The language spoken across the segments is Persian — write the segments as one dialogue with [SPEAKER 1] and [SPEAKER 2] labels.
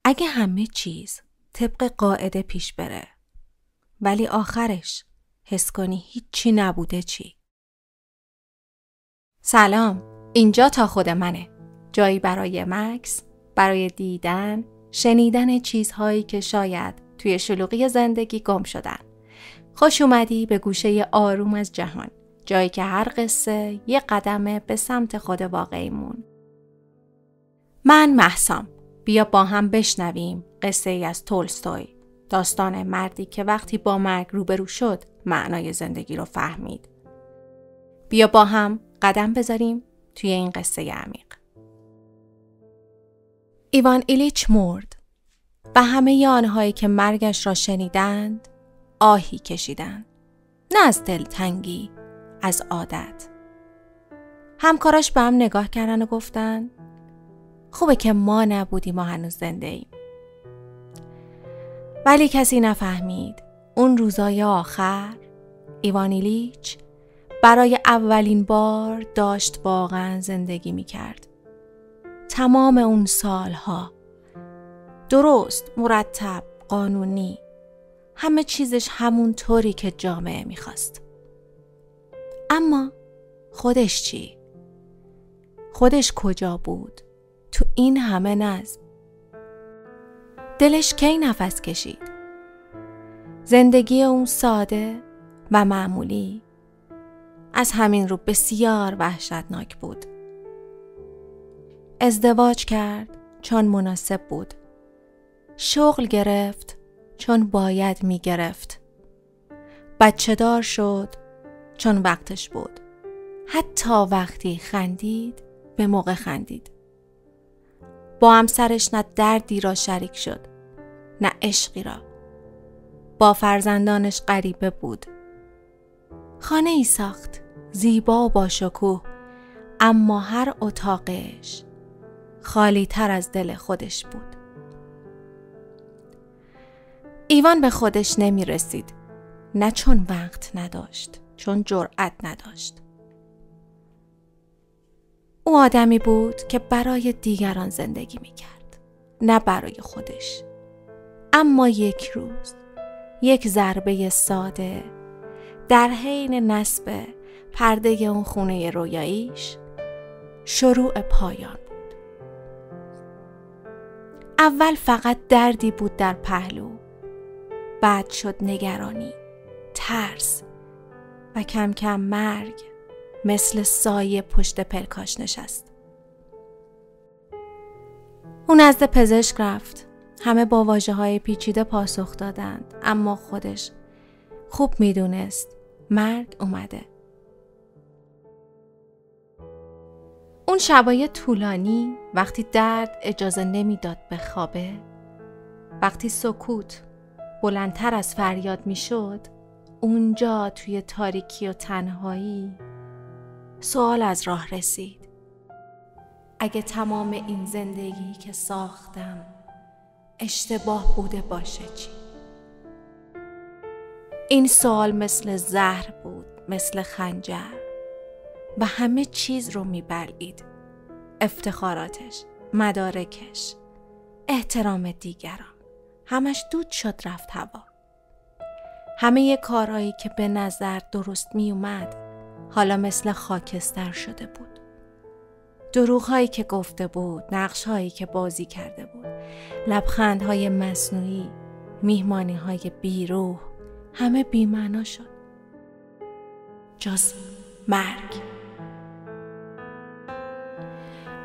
[SPEAKER 1] اگه همه چیز طبق قاعده پیش بره ولی آخرش حس کنی هیچی نبوده چی؟ سلام، اینجا تا خود منه. جایی برای مکث، برای دیدن، شنیدن چیزهایی که شاید توی شلوغی زندگی گم شدن. خوش اومدی به گوشه آروم از جهان، جایی که هر قصه یه قدمه به سمت خود واقعیمون. من مهسام، بیا با هم بشنویم قصه ای از تولستوی، داستان مردی که وقتی با مرگ روبرو شد معنای زندگی رو فهمید. بیا با هم قدم بذاریم توی این قصه عمیق. ایوان ایلیچ مرد و همه آنهایی که مرگش را شنیدند آهی کشیدند، نه از دلتنگی، از عادت. همکاراش به هم نگاه کردن و گفتن خوبه که ما نبودیم، ما هنوز زنده ایم. ولی کسی نفهمید اون روزای آخر ایوان ایلیچ برای اولین بار داشت واقعا زندگی میکرد. تمام اون سالها درست، مرتب، قانونی، همه چیزش همون طوری که جامعه میخواست. اما خودش چی؟ خودش کجا بود تو این همه نظم؟ دلش کی نفس کشید؟ زندگی اون ساده و معمولی از همین رو بسیار وحشتناک بود. ازدواج کرد چون مناسب بود. شغل گرفت چون باید می گرفت. بچه دار شد چون وقتش بود. حتی وقتی خندید به موقع خندید. با همسرش نه دردی را شریک شد، نه عشقی را. با فرزندانش غریبه بود. خانه ای ساخت، زیبا و با شکوه، اما هر اتاقش خالی تر از دل خودش بود. ایوان به خودش نمی رسید، نه چون وقت نداشت، چون جرأت نداشت. او آدمی بود که برای دیگران زندگی می کرد، نه برای خودش. اما یک روز، یک ضربه ساده در حین نصب پرده اون خونه رویاییش شروع پایان بود. اول فقط دردی بود در پهلو، بعد شد نگرانی، ترس و کم کم مرگ مثل سایه پشت پلکاش نشست. اون نزد پزشک رفت. همه با واژه‌های پیچیده پاسخ دادند، اما خودش خوب میدونست مرگ اومده. اون شبای طولانی، وقتی درد اجازه نمیداد بخوابه، وقتی سکوت بلندتر از فریاد میشد، اونجا توی تاریکی و تنهایی سوال از راه رسید. اگه تمام این زندگی که ساختم اشتباه بوده باشه چی؟ این سوال مثل زهر بود، مثل خنجر، و همه چیز رو میبلعید. افتخاراتش، مدارکش، احترام دیگران، همش دود شد رفت هوا. همه کارهایی که به نظر درست می اومد حالا مثل خاکستر شده بود. دروغهایی که گفته بود، نقشهایی که بازی کرده بود، لبخندهای مصنوعی، میهمانیهای بیروح، همه بی‌معنا شد جز مرگ.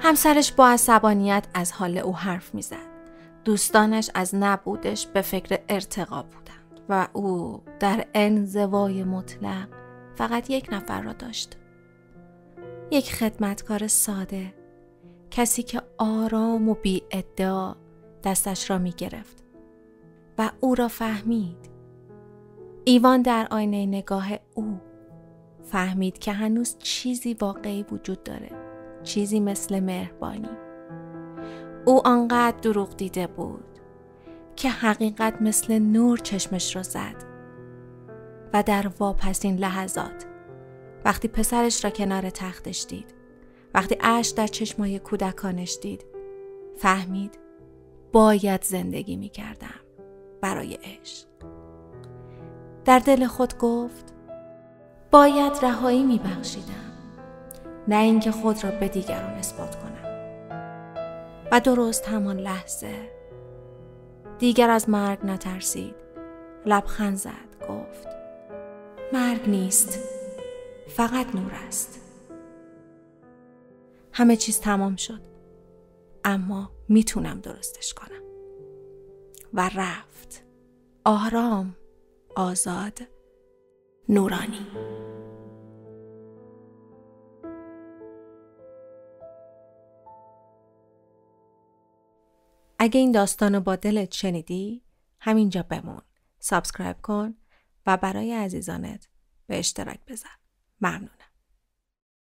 [SPEAKER 1] همسرش با عصبانیت از حال او حرف میزد. دوستانش از نبودش به فکر ارتقا بودند و او در انزوای مطلق فقط یک نفر را داشت. یک خدمتکار ساده، کسی که آرام و بی ادعا دستش را می گرفت و او را فهمید. ایوان در آینه نگاه او فهمید که هنوز چیزی واقعی وجود داره، چیزی مثل مهربانی. او آنقدر دروغ دیده بود که حقیقت مثل نور چشمش را زد و در واپسین لحظات، وقتی پسرش را کنار تختش دید، وقتی اشک در چشمای کودکانش دید، فهمید باید زندگی می کردم برای عشق. در دل خود گفت باید رهایی می بخشیدم، نه اینکه خود را به دیگران اثبات کنم. و درست همان لحظه دیگر از مرگ نترسید. لبخند زد، گفت مرگ نیست، فقط نور است. همه چیز تمام شد، اما میتونم درستش کنم. و رفت، آرام، آزاد، نورانی. اگه این داستانو با دلت شنیدی، همینجا بمون، سابسکرایب کن و برای عزیزانت به اشتراک بذار. ممنونم.